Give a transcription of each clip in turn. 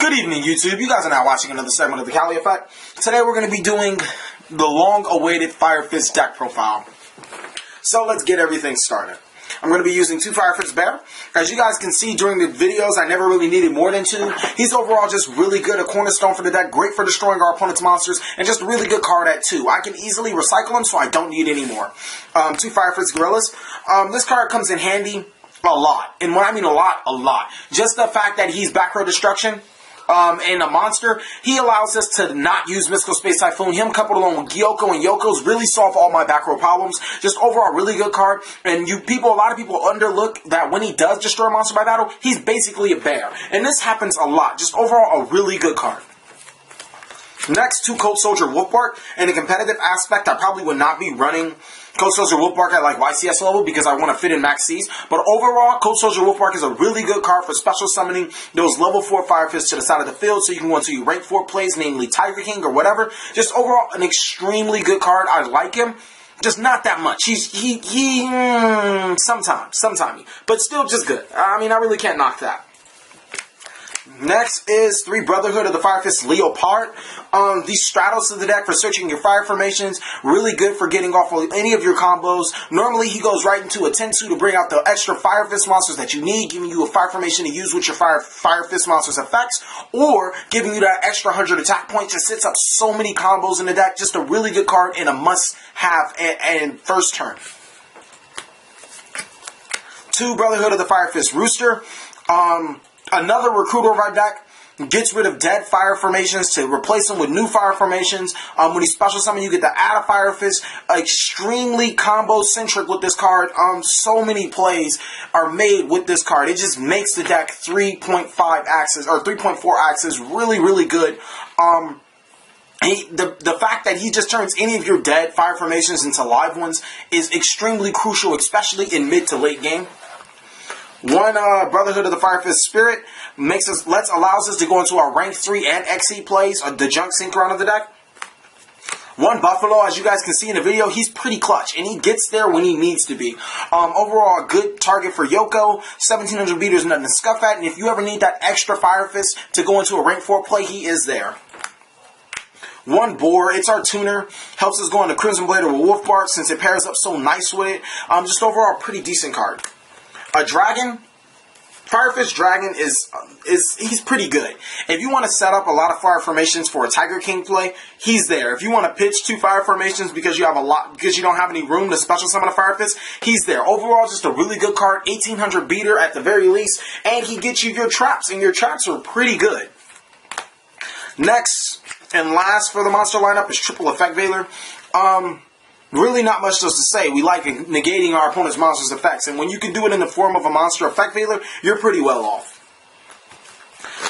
Good evening, YouTube. You guys are now watching another segment of the TheCaliEffect. Today we're going to be doing the long-awaited Fire Fist deck profile. So let's get everything started. I'm going to be using two Fire Fist Bear. As you guys can see during the videos, I never really needed more than two. He's overall just really good, a cornerstone for the deck, great for destroying our opponent's monsters, and just a really good card at two. I can easily recycle him, so I don't need any more. Two Fire Fist Gorillas. This card comes in handy a lot. And when I mean a lot. Just the fact that he's back row destruction. And a monster, he allows us to not use Mystical Space Typhoon. Him coupled along with YuGiOh and Yoko's really solve all my back row problems. Just overall really good card. And a lot of people underlook that when he does destroy a monster by battle, he's basically a bear. And this happens a lot. Just overall a really good card. Next, two Cold Soldier Wolfbark. In a competitive aspect, I probably would not be running Cold Soldier Wolfbark at like YCS level because I want to fit in Max C's. But overall, Cold Soldier Wolfbark is a really good card for special summoning those level 4 Fire Fists to the side of the field so you can go into your rank 4 plays, namely Tiger King or whatever. Just overall, an extremely good card. I like him. Just not that much. Sometimes. But still just good. I mean, I really can't knock that. Next is 3 Brotherhood of the Fire Fist Leopard. These straddles of the deck for searching your fire formations. Really good for getting off of any of your combos. Normally, he goes right into a 10-2 to bring out the extra Fire Fist monsters that you need, giving you a fire formation to use with your Fire Fist monsters effects, or giving you that extra 100 attack point. Just sets up so many combos in the deck. Just a really good card and a must-have and first turn. 2 Brotherhood of the Fire Fist Rooster. Another recruiter of our deck gets rid of dead fire formations to replace them with new fire formations. When you special summon, you get to add a Fire Fist. Extremely combo-centric with this card. So many plays are made with this card. It just makes the deck 3.5 axis, or 3.4 axis really, really good. The fact that he just turns any of your dead fire formations into live ones is extremely crucial, especially in mid to late game. 1 Brotherhood of the Fire Fist Spirit allows us to go into our rank 3 and XE plays, or the junk sync round of the deck. 1 Buffalo, as you guys can see in the video, he's pretty clutch, and he gets there when he needs to be. Overall, a good target for Yokoh. 1700 beaters, nothing to scuff at, and if you ever need that extra Fire Fist to go into a rank 4 play, he is there. 1 Boar, it's our tuner, helps us go into Crimson Blade or Wolfbark since it pairs up so nice with it. Just overall, pretty decent card. A Dragon, Fire Fist Dragon he's pretty good. If you want to set up a lot of fire formations for a Tiger King play, he's there. If you want to pitch 2 fire formations because you don't have any room to special summon a Fire Fist, he's there. Overall, just a really good card, 1800 beater at the very least, and he gets you your traps, and your traps are pretty good. Next and last for the monster lineup is Triple Effect Veiler. Really not much else to say. We like negating our opponent's monster's effects. And when you can do it in the form of a monster effect veiler, you're pretty well off.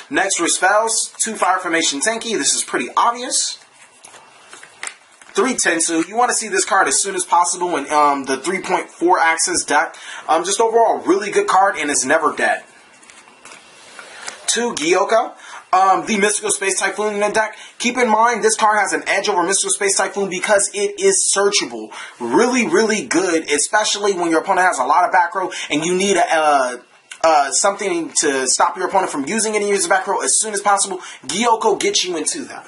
Next for spells, 2 Fire Formation Tenki. This is pretty obvious. 3 Tensu. You want to see this card as soon as possible in the 3.4 axis deck. Just overall, really good card and it's never dead. 2 Gyoko. The Mystical Space Typhoon in the deck. Keep in mind, this card has an edge over Mystical Space Typhoon because it is searchable. Really, really good, especially when your opponent has a lot of back row and you need something to stop your opponent from using any of his back row as soon as possible. Gyoko gets you into that.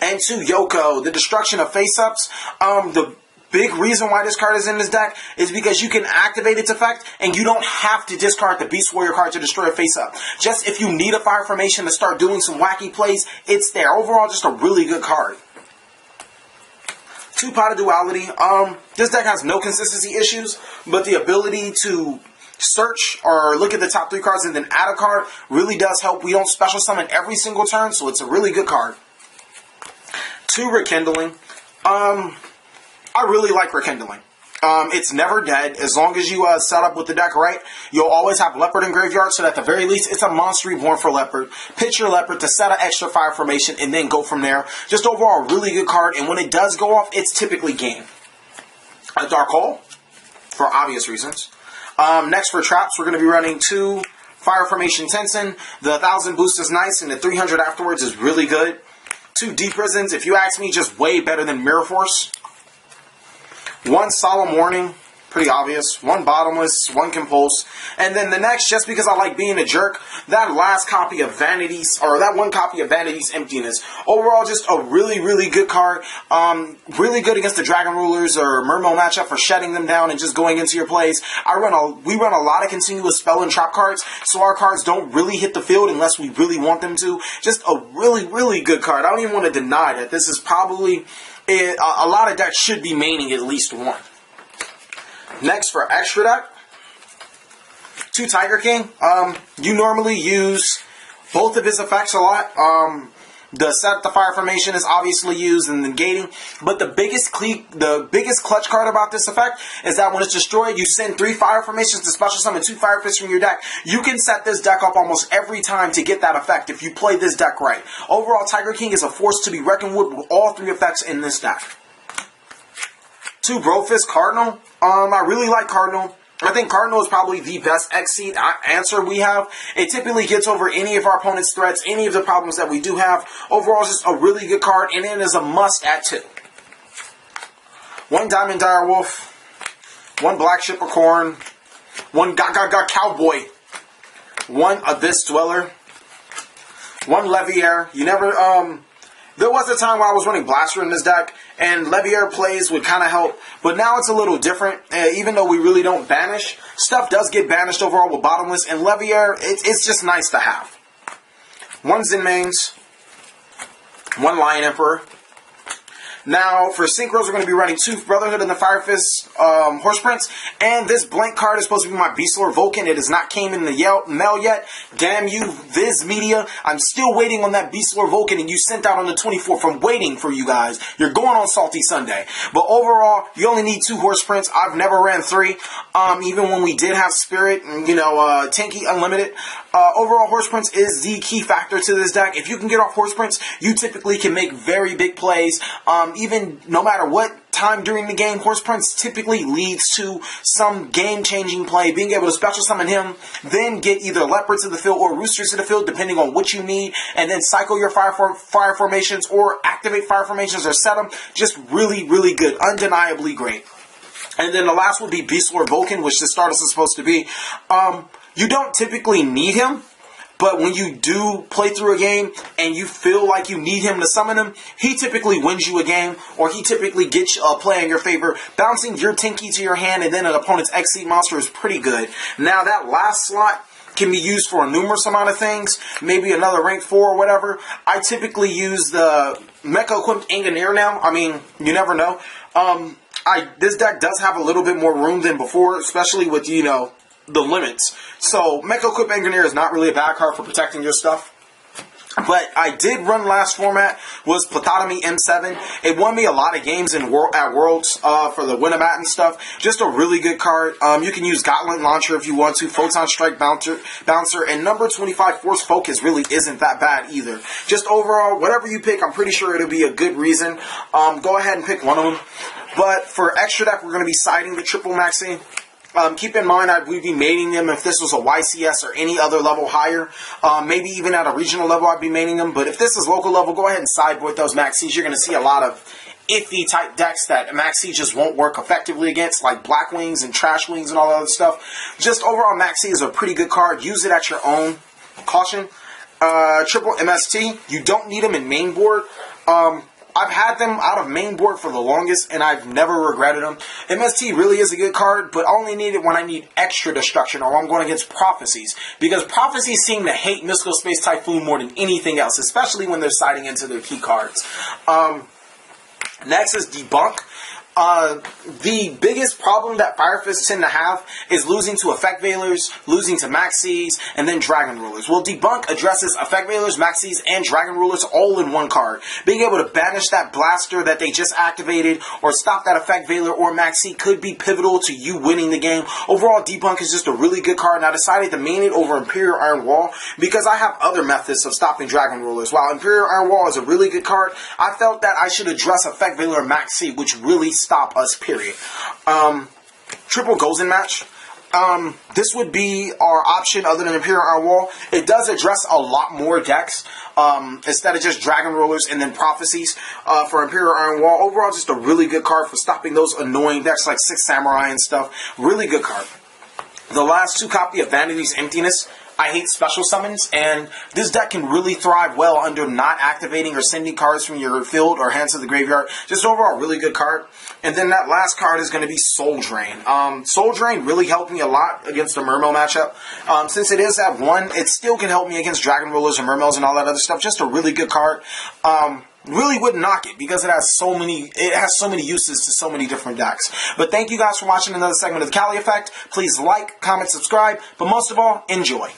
And 2 Yokoh, the destruction of face-ups. The big reason why this card is in this deck is because you can activate its effect and you don't have to discard the Beast Warrior card to destroy a face-up. Just if you need a fire formation to start doing some wacky plays, it's there. Overall, just a really good card. 2 Pot of Duality. This deck has no consistency issues, but the ability to search or look at the top 3 cards and then add a card really does help. We don't special summon every single turn, so it's a really good card. 2 Rekindling. I really like Rekindling. It's never dead. As long as you set up with the deck right, you'll always have Leopard in graveyard, so that at the very least, it's a monster reborn for Leopard. Pitch your Leopard to set an extra fire formation and then go from there. Just overall, really good card, and when it does go off, it's typically game. A Dark Hole, for obvious reasons. Next for traps, we're going to be running 2 Fire Formation Tensen. The 1000 boost is nice, and the 300 afterwards is really good. 2 Deep Prisons, if you ask me, just way better than Mirror Force. 1 Solemn Warning. Pretty obvious. One bottomless, one compulse. And then the next, just because I like being a jerk, that last copy of Vanity's, or that one copy of Vanity's Emptiness. Overall, just a really, really good card. Really good against the Dragon Rulers or Mermail matchup for shutting them down and just going into your plays. We run a lot of continuous spell and trap cards, so our cards don't really hit the field unless we really want them to. Just a really, really good card. I don't even want to deny that this is probably a lot of decks should be maining at least one. Next, for extra deck, 2 Tiger King. You normally use both of his effects a lot. The set the fire formation is obviously used in negating, but the biggest clutch card about this effect is that when it's destroyed, you send 3 fire formations to special summon 2 fire fists from your deck. You can set this deck up almost every time to get that effect if you play this deck right. Overall, Tiger King is a force to be reckoned with all 3 effects in this deck. 2 Brofist Cardinal. I really like Cardinal. I think Cardinal is probably the best X-Seed answer we have. It typically gets over any of our opponent's threats, any of the problems that we do have. Overall, it's just a really good card, and it is a must at 2. 1 Diamond Direwolf, 1 Black Ship of Corn, 1 Gaga Cowboy, 1 Abyss Dweller, 1 Leviair. You never, there was a time when I was running Blaster in this deck, and Leviair plays would kind of help, but now it's a little different. Even though we really don't banish, stuff does get banished overall with Bottomless, and Leviair, it's just nice to have. 1 Zinmains, 1 Lion Emperor. Now, for synchros, we're going to be running 2 Brotherhood and the Fire Fist Horse Prince. And this blank card is supposed to be my Beast Lord Vulcan. It has not came in the mail yet. Damn you, Viz Media. I'm still waiting on that Beast Lord Vulcan, and you sent out on the 24th. I'm waiting for you guys. You're going on Salty Sunday. But overall, you only need 2 Horse Prince. I've never ran 3. Even when we did have Spirit and, Tanky Unlimited. Overall, Horse Prince is the key factor to this deck. If you can get off Horse Prince, you typically can make very big plays. Even no matter what time during the game, Horse Prince typically leads to some game-changing play. Being able to special summon him, then get either Leopards to the field or Roosters to the field, depending on what you need, and then cycle your fire formations or activate fire formations or set them. Just really, really good. Undeniably great. And then the last would be Beast Lord Vulcan, which the Stardust is supposed to be. You don't typically need him, but when you do play through a game and you feel like you need him to summon him, he typically wins you a game, or he typically gets a play in your favor. Bouncing your Tinky to your hand and then an opponent's X-Seed monster is pretty good. Now, that last slot can be used for a numerous amount of things, maybe another rank 4 or whatever. I typically use the Mecha Equipped Engineer now. I mean, you never know. This deck does have a little bit more room than before, especially with, the limits. So, Mecha Equipped Engineer is not really a bad card for protecting your stuff. But I did run last format, was Plethora M7. It won me a lot of games at Worlds for the Winamax and stuff. Just a really good card. You can use Gauntlet Launcher if you want to, Photon Strike Bouncer, and number 25 Force Focus really isn't that bad either. Just overall, whatever you pick, I'm pretty sure it'll be a good reason. Go ahead and pick one of them. But for extra deck, we're going to be siding the Triple Maxi. Keep in mind, we'd be mating them if this was a YCS or any other level higher. Maybe even at a regional level, I'd be mating them. But if this is local level, go ahead and side with those Maxis. You're going to see a lot of iffy type decks that Maxi just won't work effectively against, like Black Wings and Trash Wings and all that other stuff. Just overall, Maxi is a pretty good card. Use it at your own caution. Triple MST, you don't need them in main board. I've had them out of main board for the longest, and I've never regretted them. MST really is a good card, but I only need it when I need extra destruction or I'm going against Prophecies. Because Prophecies seem to hate Mystical Space Typhoon more than anything else, especially when they're siding into their key cards. Next is Debunk. The biggest problem that Fire Fists tend to have is losing to Effect Veilers, losing to Maxis, and then Dragon Rulers. Well, Debunk addresses Effect Veilers, Maxis, and Dragon Rulers all in one card. Being able to banish that blaster that they just activated or stop that Effect Veiler or Maxi could be pivotal to you winning the game. Overall, Debunk is just a really good card, and I decided to main it over Imperial Iron Wall because I have other methods of stopping Dragon Rulers. While Imperial Iron Wall is a really good card, I felt that I should address Effect Veiler or Maxi, which really stop us, period. Triple Gozen match. This would be our option other than Imperial Iron Wall. It does address a lot more decks instead of just Dragon Rollers and then Prophecies for Imperial Iron Wall. Overall, just a really good card for stopping those annoying decks like Six Samurai and stuff. Really good card. The last 2 copy of Vanity's Emptiness. I hate special summons, and this deck can really thrive well under not activating or sending cards from your field or hands to the graveyard. Just overall, really good card. And then that last card is going to be Soul Drain. Soul Drain really helped me a lot against the Mermail matchup. Since it is at 1, it still can help me against Dragon Rollers and Mermails and all that other stuff. Just a really good card. Really wouldn't knock it because it has so many uses to so many different decks. But thank you guys for watching another segment of the Cali Effect. Please like, comment, subscribe, but most of all, enjoy.